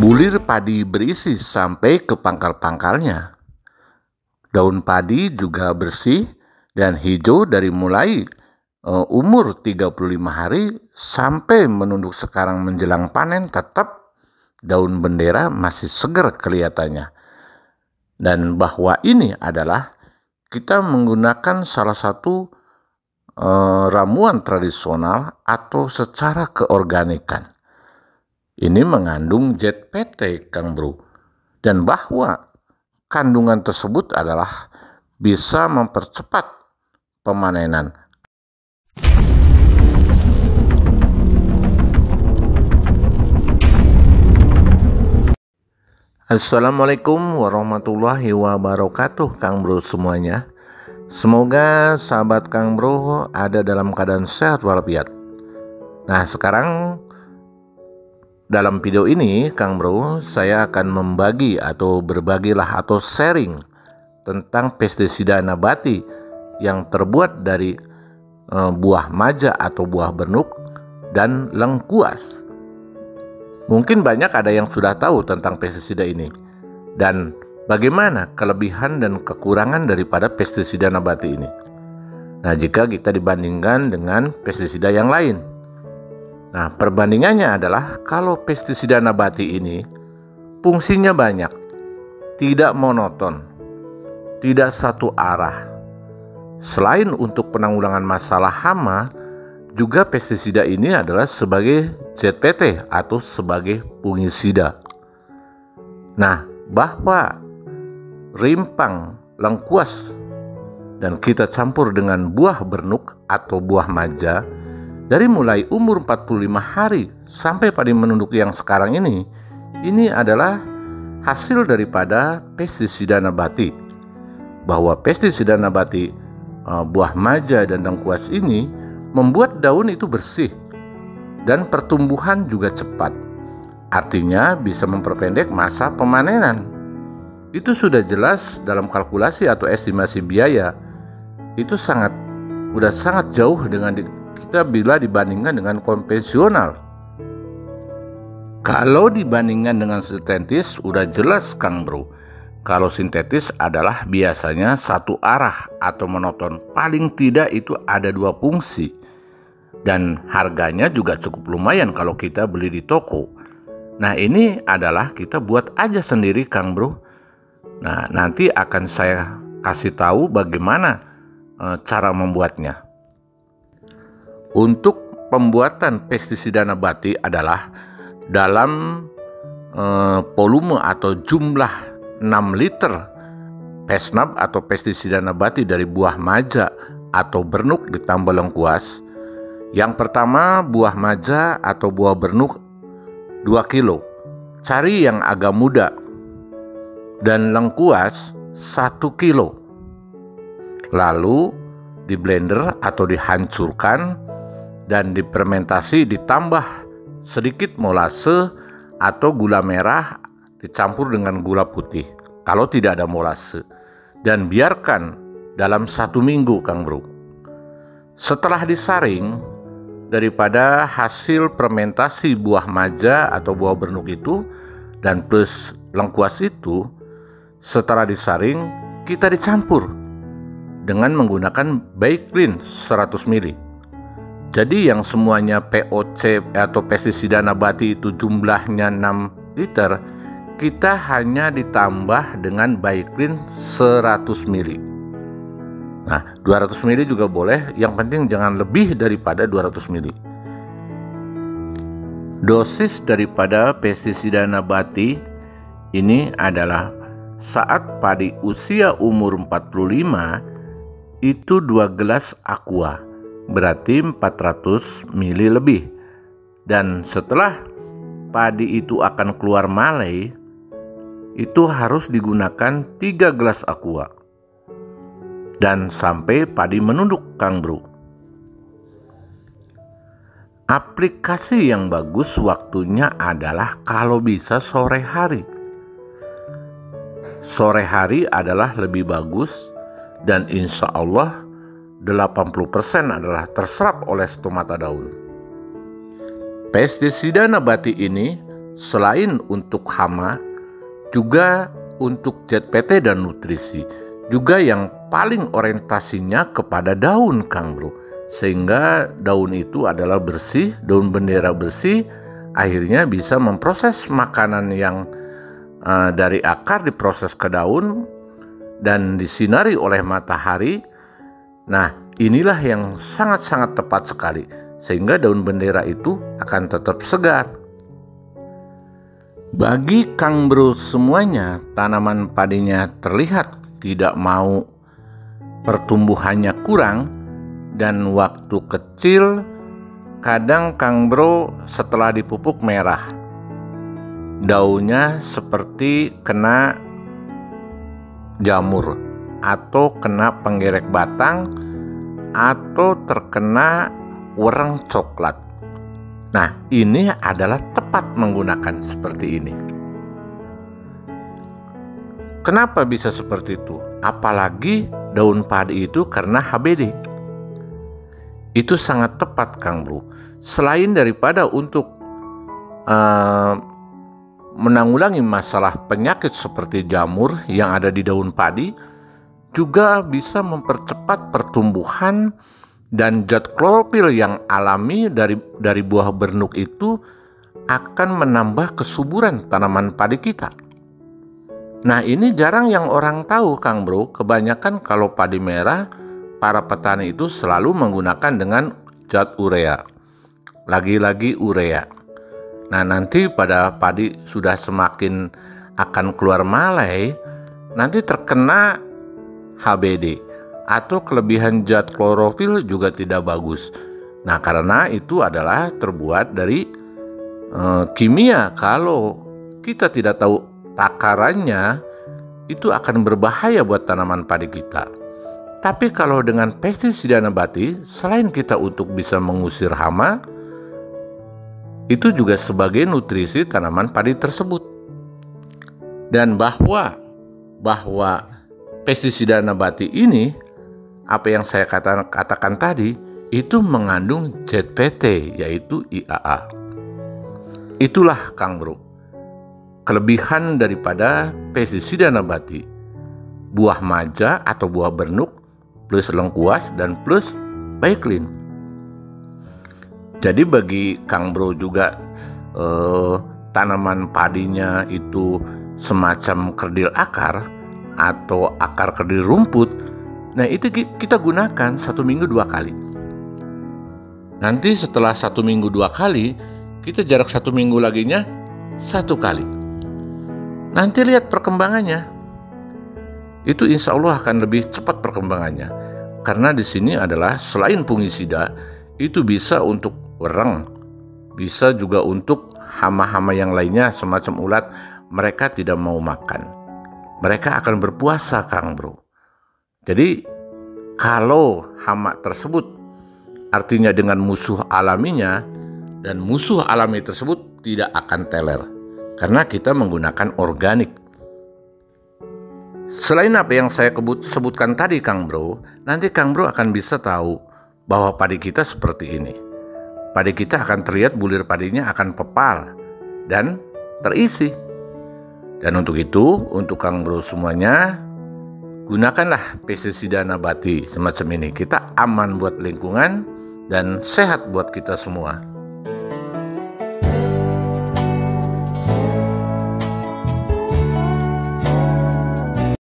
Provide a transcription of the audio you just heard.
Bulir padi berisi sampai ke pangkal-pangkalnya. Daun padi juga bersih dan hijau dari mulai umur 35 hari sampai menunduk sekarang menjelang panen, tetap daun bendera masih segar kelihatannya. Dan bahwa ini adalah kita menggunakan salah satu ramuan tradisional atau secara keorganikan. Ini mengandung ZPT, Kang Bro, dan bahwa kandungan tersebut adalah bisa mempercepat pemanenan. Assalamualaikum warahmatullahi wabarakatuh, Kang Bro semuanya. Semoga sahabat Kang Bro ada dalam keadaan sehat walafiat. Nah, sekarang dalam video ini, Kang Bro, saya akan membagi atau berbagilah atau sharing tentang pestisida nabati yang terbuat dari buah maja atau buah bernuk dan lengkuas. Mungkin banyak ada yang sudah tahu tentang pestisida ini dan bagaimana kelebihan dan kekurangan daripada pestisida nabati ini. Nah, jika kita dibandingkan dengan pestisida yang lain. Nah, perbandingannya adalah kalau pestisida nabati ini fungsinya banyak, tidak monoton, tidak satu arah. Selain untuk penanggulangan masalah hama, juga pestisida ini adalah sebagai ZPT atau sebagai fungisida. Nah, bahwa rimpang, lengkuas, dan kita campur dengan buah bernuk atau buah maja, dari mulai umur 45 hari sampai pada menunduk yang sekarang ini adalah hasil daripada pestisida nabati. Bahwa pestisida nabati buah maja dan lengkuas ini membuat daun itu bersih dan pertumbuhan juga cepat. Artinya bisa memperpendek masa pemanenan. Itu sudah jelas dalam kalkulasi atau estimasi biaya. Itu sudah sangat jauh dengan kita bila dibandingkan dengan konvensional. Kalau dibandingkan dengan sintetis, udah jelas Kang Bro. Kalau sintetis adalah biasanya satu arah atau monoton. Paling tidak itu ada dua fungsi. Dan harganya juga cukup lumayan kalau kita beli di toko. Nah, ini adalah kita buat aja sendiri Kang Bro. Nah, nanti akan saya kasih tahu bagaimana cara membuatnya. Untuk pembuatan pestisida nabati adalah dalam volume atau jumlah 6 liter pesnab atau pestisida nabati dari buah maja atau bernuk ditambah lengkuas. Yang pertama, buah maja atau buah bernuk 2 kilo. Cari yang agak muda. Dan lengkuas 1 kilo. Lalu di blender atau dihancurkan dan difermentasi, ditambah sedikit molase atau gula merah dicampur dengan gula putih kalau tidak ada molase, dan biarkan dalam 1 minggu Kang Bro. Setelah disaring daripada hasil fermentasi buah maja atau buah bernuk itu dan plus lengkuas itu, setelah disaring kita dicampur dengan menggunakan Baiklin 100 ml. Jadi yang semuanya POC atau pestisida nabati itu jumlahnya 6 liter, kita hanya ditambah dengan Baiklin 100 ml. Nah, 200 ml juga boleh, yang penting jangan lebih daripada 200 ml. Dosis daripada pestisida nabati ini adalah saat padi usia umur 45 itu 2 gelas aqua. Berarti 400 ml lebih. Dan setelah padi itu akan keluar malai, itu harus digunakan 3 gelas aqua. Dan sampai padi menunduk Kang Bro. Aplikasi yang bagus waktunya adalah kalau bisa sore hari. Sore hari adalah lebih bagus dan insya Allah 80% adalah terserap oleh stomata daun. Pestisida nabati ini selain untuk hama, juga untuk ZPT dan nutrisi, juga yang paling orientasinya kepada daun, Kang Bro. Sehingga daun itu adalah bersih, daun bendera bersih, akhirnya bisa memproses makanan yang dari akar diproses ke daun dan disinari oleh matahari. Nah, inilah yang sangat-sangat tepat sekali, sehingga daun bendera itu akan tetap segar. Bagi Kang Bro semuanya, tanaman padinya terlihat tidak mau pertumbuhannya kurang dan waktu kecil, kadang Kang Bro setelah dipupuk merah, daunnya seperti kena jamur atau kena penggerek batang atau terkena wereng coklat. Nah, ini adalah tepat menggunakan seperti ini. Kenapa bisa seperti itu? Apalagi daun padi itu karena HBD. Itu sangat tepat, Kang Bro. Selain daripada untuk menanggulangi masalah penyakit seperti jamur yang ada di daun padi, juga bisa mempercepat pertumbuhan dan zat klorofil yang alami dari buah bernuk itu akan menambah kesuburan tanaman padi kita. Nah, ini jarang yang orang tahu, Kang Bro. Kebanyakan kalau padi merah, para petani itu selalu menggunakan dengan zat urea. Lagi-lagi urea. Nah, nanti pada padi sudah semakin akan keluar malai, nanti terkena HBD atau kelebihan zat klorofil juga tidak bagus. Nah, karena itu adalah terbuat dari kimia. Kalau kita tidak tahu takarannya, itu akan berbahaya buat tanaman padi kita. Tapi kalau dengan pestisida nabati, selain kita untuk bisa mengusir hama, itu juga sebagai nutrisi tanaman padi tersebut. Dan bahwa pestisida nabati ini, apa yang saya katakan tadi, itu mengandung ZPT, yaitu IAA. Itulah, Kang Bro, kelebihan daripada pestisida nabati. Buah maja atau buah bernuk plus lengkuas dan plus baiklin. Jadi bagi Kang Bro juga tanaman padinya itu semacam kerdil akar atau akar kerdil rumput, nah itu kita gunakan 1 minggu 2 kali. Nanti setelah 1 minggu 2 kali, kita jarak 1 minggu laginya 1 kali. Nanti lihat perkembangannya. Itu insya Allah akan lebih cepat perkembangannya. Karena di sini adalah selain fungisida, itu bisa untuk wereng, bisa juga untuk hama-hama yang lainnya semacam ulat, mereka tidak mau makan. Mereka akan berpuasa, Kang Bro. Jadi kalau hama tersebut artinya dengan musuh alaminya, dan musuh alami tersebut tidak akan teler karena kita menggunakan organik. Selain apa yang saya sebutkan tadi, Kang Bro, nanti Kang Bro akan bisa tahu bahwa padi kita seperti ini. Padi kita akan terlihat bulir padinya akan pepal dan terisi. Dan untuk itu, untuk Kang Bro semuanya, gunakanlah pestisida nabati semacam ini. Kita aman buat lingkungan dan sehat buat kita semua.